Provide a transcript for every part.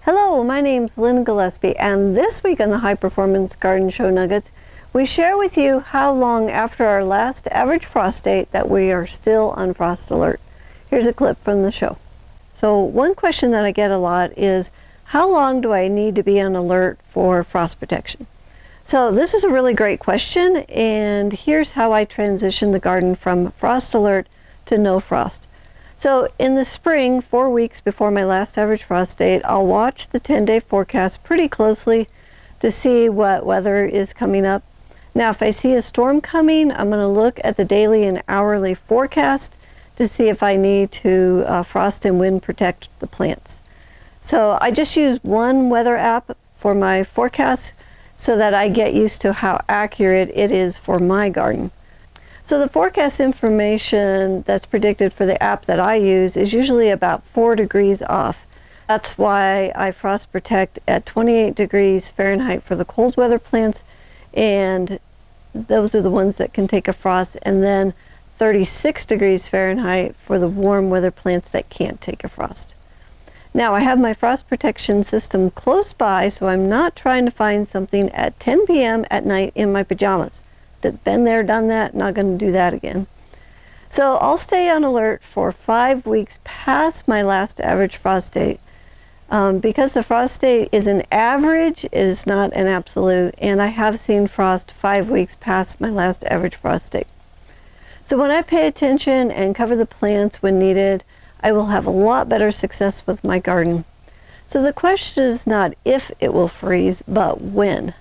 Hello, my name's Lynn Gillespie, and this week on the High Performance Garden Show Nuggets, we share with you how long after our last average frost date that we are still on frost alert. Here's a clip from the show. So one question that I get a lot is, how long do I need to be on alert for frost protection? So this is a really great question, and here's how I transition the garden from frost alert to no frost. So in the spring, 4 weeks before my last average frost date, I'll watch the 10-day forecast pretty closely to see what weather is coming up. Now, if I see a storm coming, I'm going to look at the daily and hourly forecast to see if I need to frost and wind protect the plants. So I just use one weather app for my forecast so that I get used to how accurate it is for my garden. So the forecast information that's predicted for the app that I use is usually about 4 degrees off. That's why I frost protect at 28 degrees Fahrenheit for the cold weather plants, and those are the ones that can take a frost, and then 36 degrees Fahrenheit for the warm weather plants that can't take a frost. Now I have my frost protection system close by, so I'm not trying to find something at 10 p.m. at night in my pajamas. Been there, done that, not going to do that again. So I'll stay on alert for 5 weeks past my last average frost date. Because the frost date is an average, it is not an absolute, and I have seen frost 5 weeks past my last average frost date. So when I pay attention and cover the plants when needed, I will have a lot better success with my garden. So the question is not if it will freeze, but when.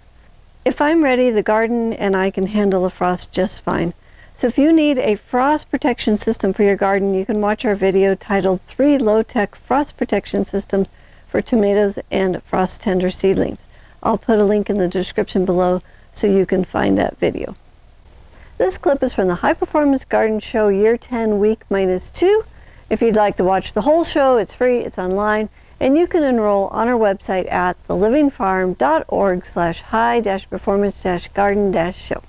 If I'm ready, the garden and I can handle the frost just fine. So if you need a frost protection system for your garden, you can watch our video titled 3 Low-Tech Frost Protection Systems for Tomatoes and Frost Tender Seedlings. I'll put a link in the description below so you can find that video. This clip is from the High Performance Garden Show Year 10 Week -2. If you'd like to watch the whole show, it's free, it's online, and you can enroll on our website at thelivingfarm.org/high-performance-garden-show.